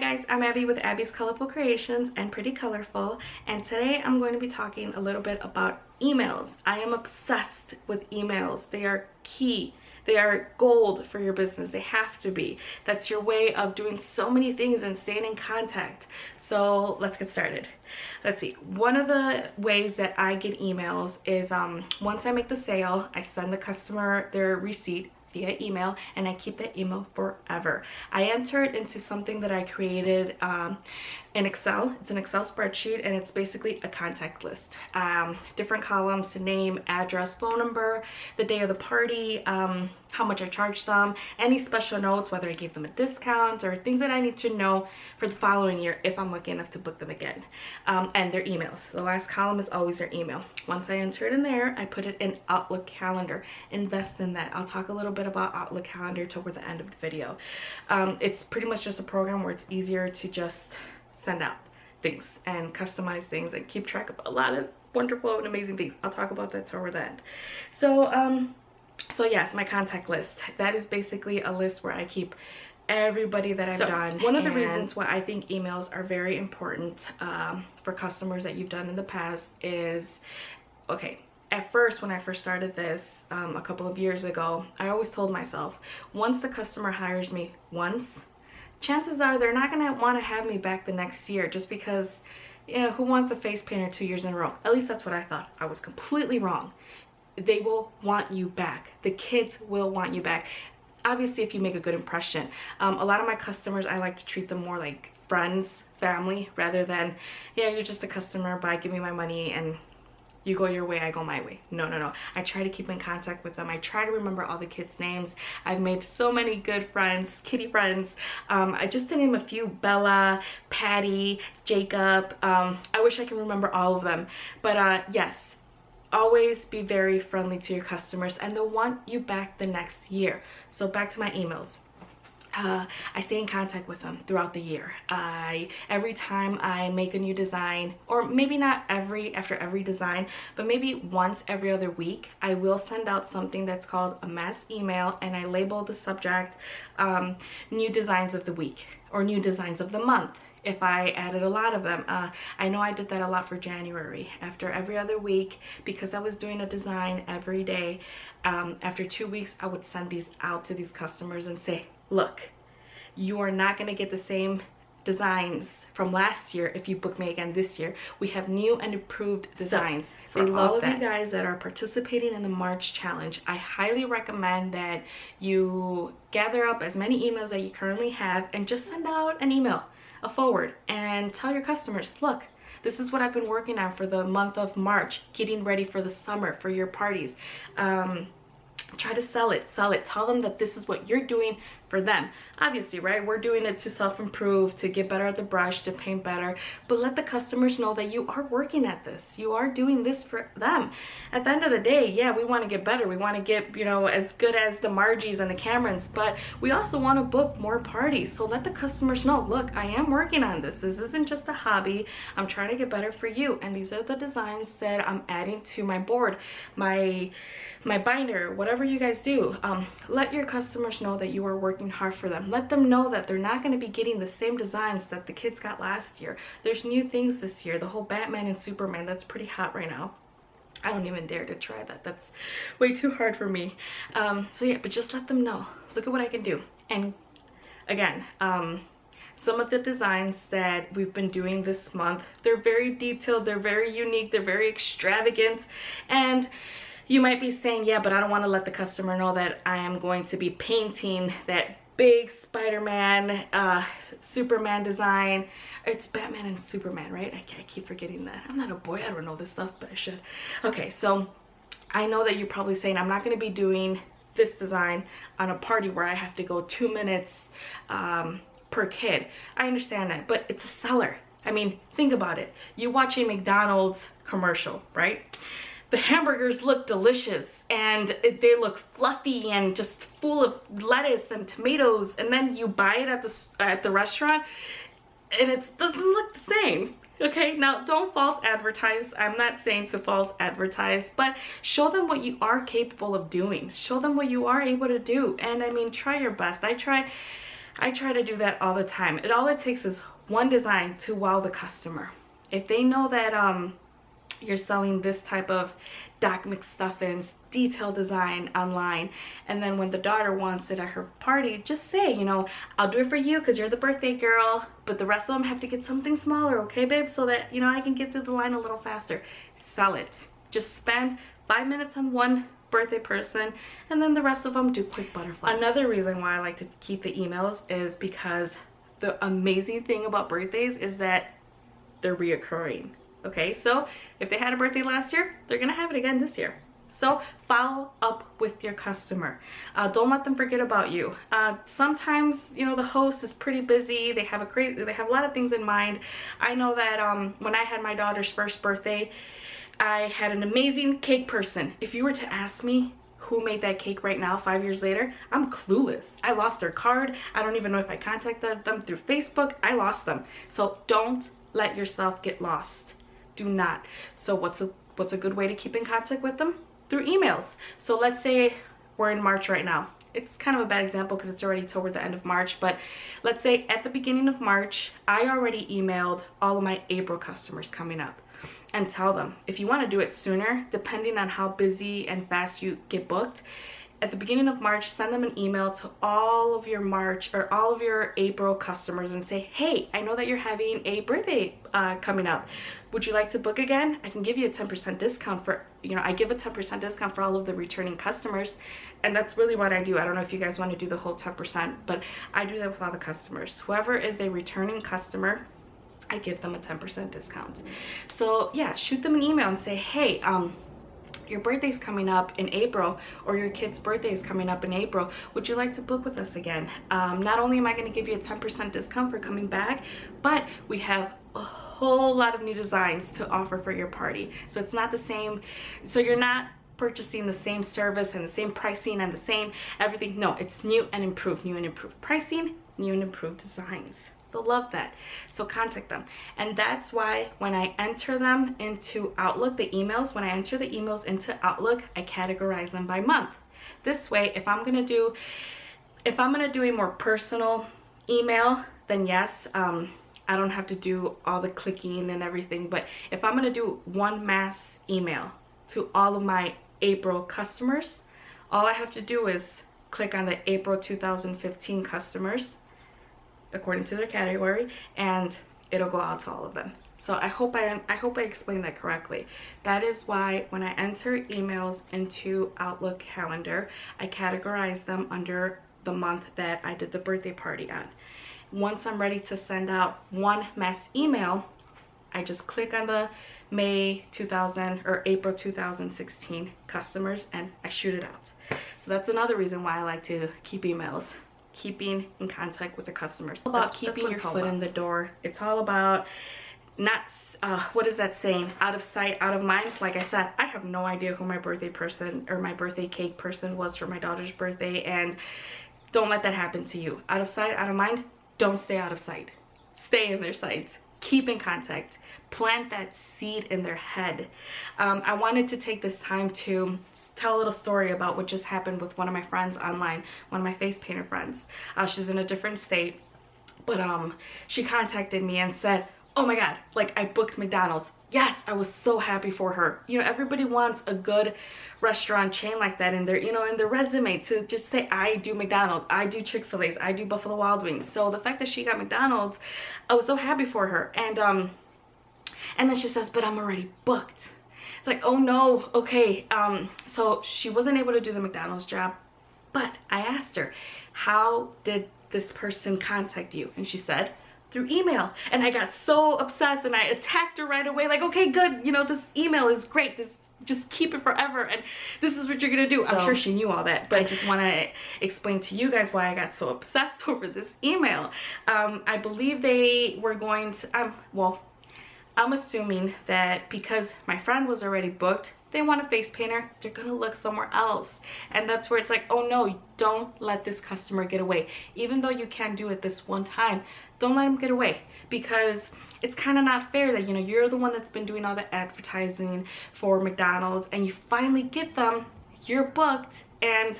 guys, I'm Abby with Abby's Colorful Creations and Pretty Colorful, and today I'm going to be talking a little bit about emails. I am obsessed with emails. They are key. They are gold for your business. They have to be. That's your way of doing so many things and staying in contact. So let's get started. Let's see. One of the ways that I get emails is once I make the sale, I send the customer their receipt via email, and I keep that email forever. I enter it into something that I created in Excel. It's an Excel spreadsheet, and it's basically a contact list. Different columns: name, address, phone number, the day of the party, how much I charged them, any special notes, whether I gave them a discount, or things that I need to know for the following year if I'm lucky enough to book them again. And their emails. The last column is always their email. Once I enter it in there, I put it in Outlook Calendar. Invest in that. I'll talk a little bit about Outlook Calendar toward the end of the video. It's pretty much just a program where it's easier to just send out things and customize things and keep track of a lot of wonderful and amazing things. I'll talk about that toward the end. So yes, my contact list. That is basically a list where I keep everybody that I've done. One of the reasons why I think emails are very important for customers that you've done in the past is, okay, at first, when I first started this a couple of years ago, I always told myself, once the customer hires me once, chances are they're not going to want to have me back the next year, just because, you know, who wants a face painter 2 years in a row? At least that's what I thought. I was completely wrong. They will want you back. The kids will want you back. Obviously, if you make a good impression. A lot of my customers, I like to treat them more like friends, family, rather than, yeah, you're just a customer, bye, give me my money, and you go your way, I go my way. No, no, no. I try to keep in contact with them. I try to remember all the kids' names. I've made so many good friends, kitty friends. I just to name a few: Bella, Patty, Jacob. I wish I can remember all of them. But yes, always be very friendly to your customers, and they'll want you back the next year. So back to my emails. I stay in contact with them throughout the year. Every time I make a new design, or maybe not after every design, but maybe once every other week, I will send out something that's called a mass email, and I label the subject new designs of the week or new designs of the month, if I added a lot of them. I know I did that a lot for January. After every other week, because I was doing a design every day, after 2 weeks, I would send these out to these customers and say, look, you are not going to get the same designs from last year if you book me again this year. We have new and improved designs. For all of you guys that are participating in the March challenge, I highly recommend that you gather up as many emails that you currently have and just send out an email, a forward, and tell your customers, look, this is what I've been working on for the month of March, getting ready for the summer, for your parties. Try to sell it. Tell them that this is what you're doing for them. Obviously, right? We're doing it to self-improve, to get better at the brush, to paint better, but let the customers know that you are working at this. You are doing this for them. At the end of the day, yeah, we want to get better. We want to get, you know, as good as the Margies and the Camerons, but we also want to book more parties. So let the customers know, look, I am working on this. This isn't just a hobby. I'm trying to get better for you. And these are the designs that I'm adding to my board, my binder, whatever you guys do. Let your customers know that you are working hard for them. Let them know that they're not going to be getting the same designs that the kids got last year. There's new things this year. The whole Batman and Superman, that's pretty hot right now. I don't even dare to try that. That's way too hard for me. So yeah, but just let them know. Look at what I can do. And again, some of the designs that we've been doing this month, they're very detailed, they're very unique, they're very extravagant, and you might be saying, yeah, but I don't want to let the customer know that I am going to be painting that big Spider-Man, Superman design. It's Batman and Superman, right? I keep forgetting that. I'm not a boy, I don't know this stuff, but I should. Okay, so I know that you're probably saying, I'm not going to be doing this design on a party where I have to go 2 minutes per kid. I understand that, but it's a seller. I mean, think about it. You watch a McDonald's commercial, right? The hamburgers look delicious and they look fluffy and just full of lettuce and tomatoes, and then you buy it at the restaurant and it doesn't look the same. Okay, now don't false advertise. I'm not saying to false advertise, but show them what you are capable of doing. Show them what you are able to do. And I mean, try your best. I try to do that all the time. All it takes is one design to wow the customer. If they know that you're selling this type of doc McStuffins detail design online, and then when the daughter wants it at her party, just say, you know, I'll do it for you because you're the birthday girl, but the rest of them have to get something smaller, okay babe, so that, you know, I can get through the line a little faster. Sell it. Just spend 5 minutes on one birthday person, and then the rest of them do quick butterflies. Another reason why I like to keep the emails is because the amazing thing about birthdays is that they're reoccurring. Okay, so if they had a birthday last year, they're gonna have it again this year. So follow up with your customer. Don't let them forget about you. Sometimes, you know, the host is pretty busy. They have a lot of things in mind. I know that when I had my daughter's first birthday, I had an amazing cake person. If you were to ask me who made that cake right now 5 years later, I'm clueless. I lost their card. I don't even know if I contacted them through Facebook. I lost them. So don't let yourself get lost. Do not. So what's a good way to keep in contact with them? Through emails. So let's say we're in March right now. It's kind of a bad example because it's already toward the end of March, but let's say at the beginning of March, I already emailed all of my April customers coming up and tell them, if you want to do it sooner, depending on how busy and fast you get booked, at the beginning of March, send them an email to all of your March or all of your April customers and say, hey, I know that you're having a birthday coming up. Would you like to book again? I can give you a 10% discount for, you know, I give a 10% discount for all of the returning customers. And that's really what I do. I don't know if you guys want to do the whole 10%, but I do that with all the customers. Whoever is a returning customer, I give them a 10% discount. So yeah, shoot them an email and say, hey, your birthday's coming up in April, or your kid's birthday is coming up in April. Would you like to book with us again? Not only am I going to give you a 10% discount for coming back, but we have a whole lot of new designs to offer for your party. So it's not the same. So you're not purchasing the same service and the same pricing and the same everything. No, it's new and improved pricing, new and improved designs. They'll love that. So contact them. And that's why when I enter them into Outlook, the emails, when I enter the emails into Outlook, I categorize them by month. This way, if I'm gonna do a more personal email, then yes, I don't have to do all the clicking and everything. But if I'm gonna do one mass email to all of my April customers, all I have to do is click on the April 2015 customers according to their category, and it'll go out to all of them. So I hope I explained that correctly. That is why when I enter emails into Outlook Calendar, I categorize them under the month that I did the birthday party on. Once I'm ready to send out one mass email, I just click on the May 2000 or April 2016 customers and I shoot it out. So that's another reason why I like to keep emails. Keeping in contact with the customers. It's all about keeping your foot in the door. It's all about not, what is that saying? Out of sight, out of mind. Like I said, I have no idea who my birthday person or my birthday cake person was for my daughter's birthday, and don't let that happen to you. Out of sight, out of mind. Don't stay out of sight. Stay in their sights. Keep in contact. Plant that seed in their head. I wanted to take this time to tell a little story about what just happened with one of my friends online, one of my face painter friends. She's in a different state, but she contacted me and said, oh my god, like I booked McDonald's. Yes, I was so happy for her. You know, everybody wants a good restaurant chain like that in their, you know, in their resume, to just say, I do McDonald's, I do Chick-fil-A's, I do Buffalo Wild Wings. So the fact that she got McDonald's, I was so happy for her. And then she says, but I'm already booked. It's like, oh no, okay. So she wasn't able to do the McDonald's job, but I asked her, how did this person contact you? And she said, through email. And I got so obsessed and I attacked her right away, like, okay, good, you know, this email is great, this, just keep it forever, and this is what you're gonna do. So, I'm sure she knew all that, but I just want to explain to you guys why I got so obsessed over this email. I believe they were going to, well, I'm assuming that because my friend was already booked, they want a face painter, they're gonna look somewhere else. And that's where it's like, oh no, don't let this customer get away. Even though you can do it this one time, don't let them get away, because it's kind of not fair that, you know, you're the one that's been doing all the advertising for McDonald's and you finally get them, you're booked, and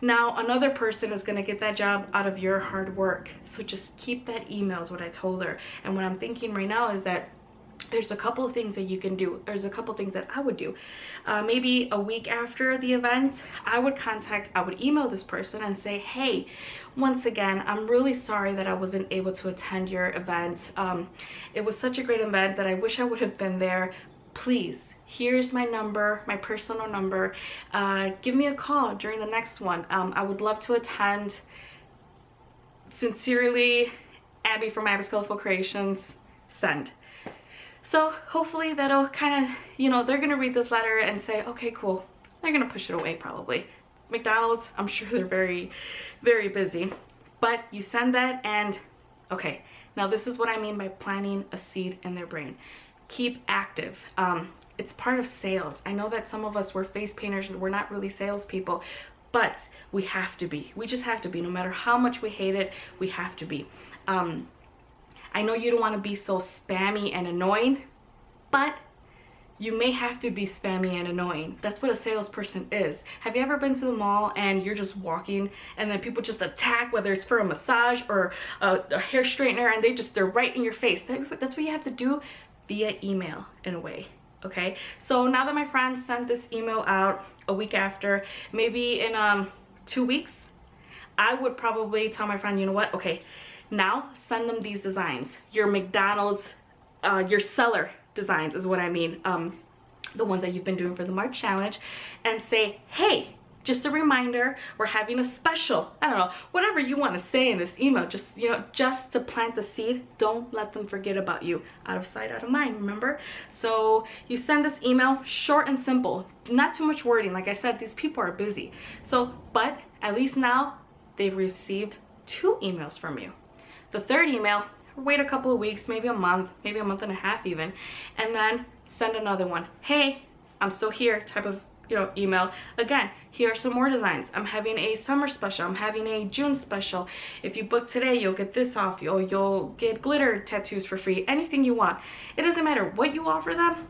Now another person is going to get that job out of your hard work. So just keep that email is what I told her. And what I'm thinking right now is that there's a couple of things that you can do. There's a couple of things that I would do. Maybe a week after the event, I would email this person and say, hey, once again, I'm really sorry that I wasn't able to attend your event. It was such a great event that I wish I would have been there. Please, here's my number, my personal number. Give me a call during the next one. I would love to attend. Sincerely, Abby from Abby's Colorful Creations, send. So hopefully that'll kind of, you know, they're gonna read this letter and say, okay, cool. They're gonna push it away probably. McDonald's, I'm sure they're very, very busy. But you send that and, okay, now this is what I mean by planting a seed in their brain. Keep active. It's part of sales. I know that some of us, we're face painters and we're not really salespeople, but we have to be. We just have to be. No matter how much we hate it, we have to be. I know you don't want to be so spammy and annoying, but you may have to be spammy and annoying. That's what a salesperson is. Have you ever been to the mall and you're just walking and then people just attack, whether it's for a massage or a hair straightener, and they're right in your face? That's what you have to do via email in a way. Okay, so now that my friend sent this email out a week after, maybe in 2 weeks, I would probably tell my friend, you know what, okay, now send them these designs. Your McDonald's, your seller designs is what I mean, the ones that you've been doing for the March challenge, and say, hey, just a reminder, we're having a special. I don't know, whatever you want to say in this email, just, you know, just to plant the seed. Don't let them forget about you. Out of sight, out of mind, remember? So you send this email, short and simple, not too much wording. Like I said, these people are busy. So, but at least now they've received 2 emails from you. The 3rd email, wait a couple of weeks, maybe a month and a half even, and then send another one. Hey, I'm still here type of, you know, email. Again, here are some more designs. I'm having a summer special. I'm having a June special. If you book today, you'll get this off. You'll get glitter tattoos for free. Anything you want. It doesn't matter what you offer them.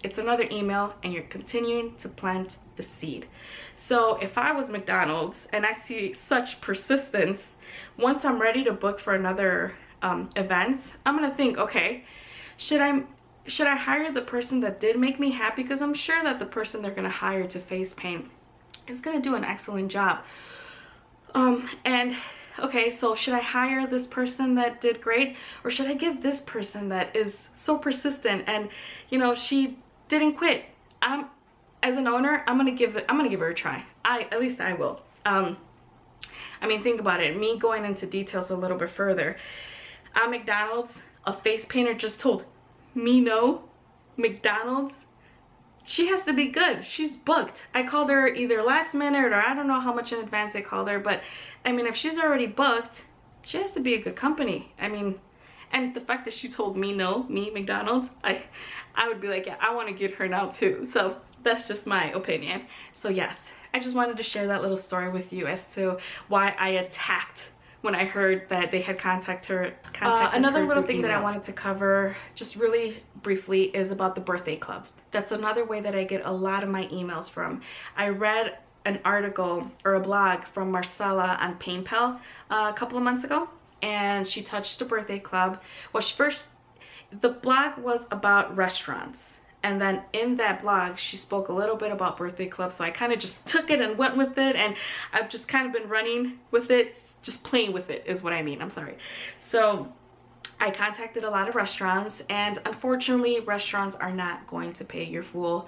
It's another email, and you're continuing to plant the seed. So if I was McDonald's and I see such persistence, once I'm ready to book for another event, I'm gonna think, okay, should I hire the person that did make me happy? Because I'm sure that the person they're gonna hire to face paint is gonna do an excellent job. And okay, so should I hire this person that did great, or should I give this person that is so persistent and, you know, she didn't quit? As an owner, I'm gonna give her a try. At least I will. I mean, think about it. Me going into details a little bit further. At McDonald's, a face painter just told me no. McDonald's, she has to be good. She's booked. I called her either last minute or I don't know how much in advance I called her, but I mean, if she's already booked, she has to be a good company. I mean, and the fact that she told me no, me, McDonald's, I would be like, yeah, I want to get her now too. So that's just my opinion. So yes, I just wanted to share that little story with you as to why I attacked when I heard that they had contacted her. Another little thing that I wanted to cover just really briefly is about the birthday club. That's another way that I get a lot of my emails from. I read an article or a blog from Marcella on PaintPal a couple of months ago, and she touched the birthday club. Well, the blog was about restaurants. And then in that blog, she spoke a little bit about birthday clubs. So I kind of just took it and went with it. And I've just kind of been running with it, just playing with it is what I mean. I'm sorry. So I contacted a lot of restaurants. And unfortunately, restaurants are not going to pay your full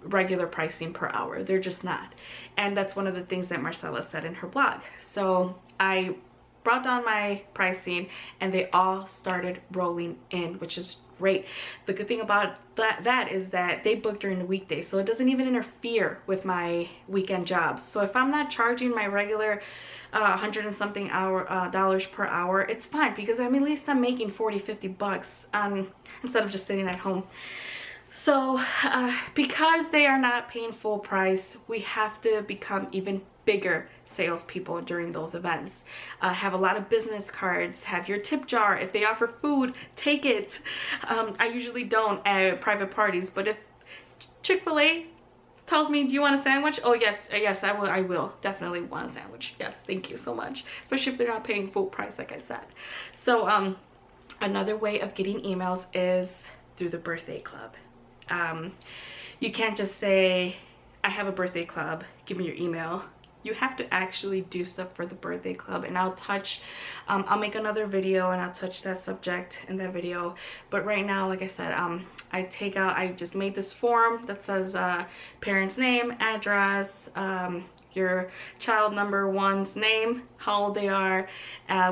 regular pricing per hour. They're just not. And that's one of the things that Marcella said in her blog. So I brought down my pricing and they all started rolling in, which is great. The good thing about that is that they book during the weekday, so it doesn't even interfere with my weekend jobs. So if I'm not charging my regular 100 and something dollars per hour, it's fine, because at least I'm making 40-50 bucks instead of just sitting at home. So because they are not paying full price, we have to become even bigger salespeople during those events. Have a lot of business cards, have your tip jar. If they offer food, take it. I usually don't at private parties, but if Chick-fil-A tells me, do you want a sandwich? Oh yes, yes, I will definitely want a sandwich. Yes, thank you so much, especially if they're not paying full price like I said. So another way of getting emails is through the birthday club. You can't just say, I have a birthday club, give me your email. You have to actually do stuff for the birthday club, and I'll make another video and I'll touch that subject in that video. But right now, like I said, I just made this form that says parent's name, address, your child number one's name, how old they are,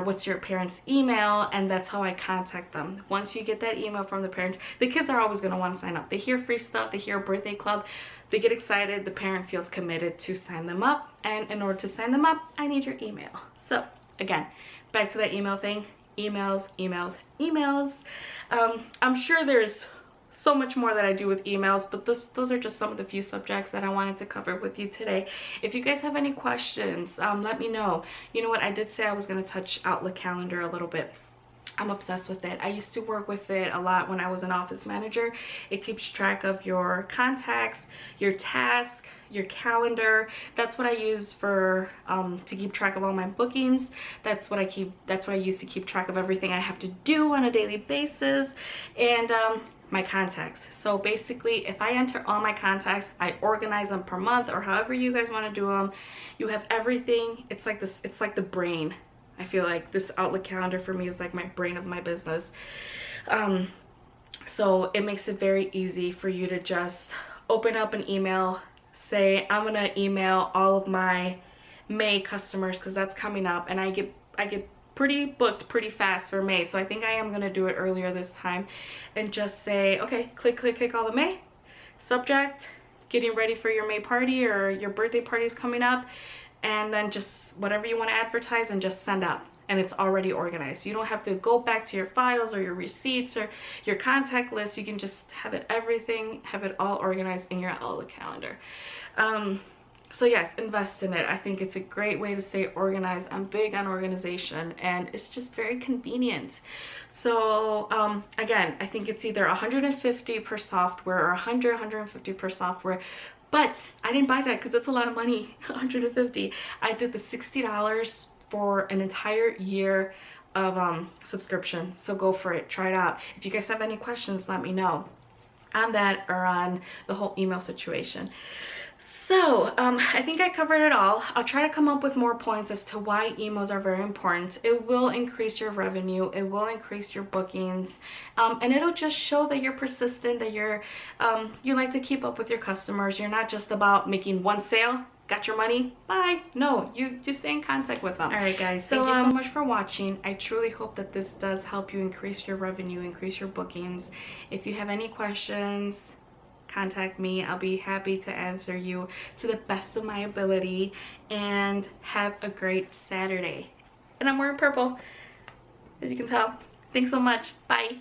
what's your parents' email, and that's how I contact them. Once you get that email from the parents, the kids are always going to want to sign up. They hear free stuff, they hear a birthday club, they get excited, the parent feels committed to sign them up, and in order to sign them up, I need your email. So again, back to that email thing, emails, emails, emails. I'm sure there's so much more that I do with emails, but those are just some of the few subjects that I wanted to cover with you today. If you guys have any questions, let me know. You know what, I did say I was going to touch Outlook calendar a little bit. I'm obsessed with it. I used to work with it a lot when I was an office manager. It keeps track of your contacts, your tasks, your calendar. That's what I use for to keep track of all my bookings. That's what I use to keep track of everything I have to do on a daily basis, and my contacts. So basically, if I enter all my contacts, I organize them per month or however you guys want to do them. You have everything. It's like this, it's like the brain. I feel like this Outlook calendar for me is like my brain of my business. So it makes it very easy for you to just open up an email, say I'm gonna email all of my May customers because that's coming up, and I get pretty booked pretty fast for May, so I think I am gonna do it earlier this time, and just say, okay, click all the May, subject, getting ready for your May party or your birthday party is coming up, and then just whatever you want to advertise and just send out, and it's already organized. You don't have to go back to your files or your receipts or your contact list. You can just have it all organized in your Outlook calendar. So yes, invest in it. I think it's a great way to stay organized. I'm big on organization, and it's just very convenient. So again, I think it's either 150 per software or 150 per software. But I didn't buy that because it's a lot of money, 150. I did the $60 for an entire year of subscription. So go for it, try it out. If you guys have any questions, let me know on that or on the whole email situation. So I think I covered it all. I'll try to come up with more points as to why emails are very important. It will increase your revenue, it will increase your bookings, and it'll just show that you're persistent, that you like to keep up with your customers. You're not just about making one sale, got your money, bye. No, you stay in contact with them. All right guys, thank you so much for watching. I truly hope that this does help you increase your revenue, increase your bookings. If you have any questions, contact me. I'll be happy to answer you to the best of my ability, and have a great Saturday. And I'm wearing purple, as you can tell. Thanks so much. Bye.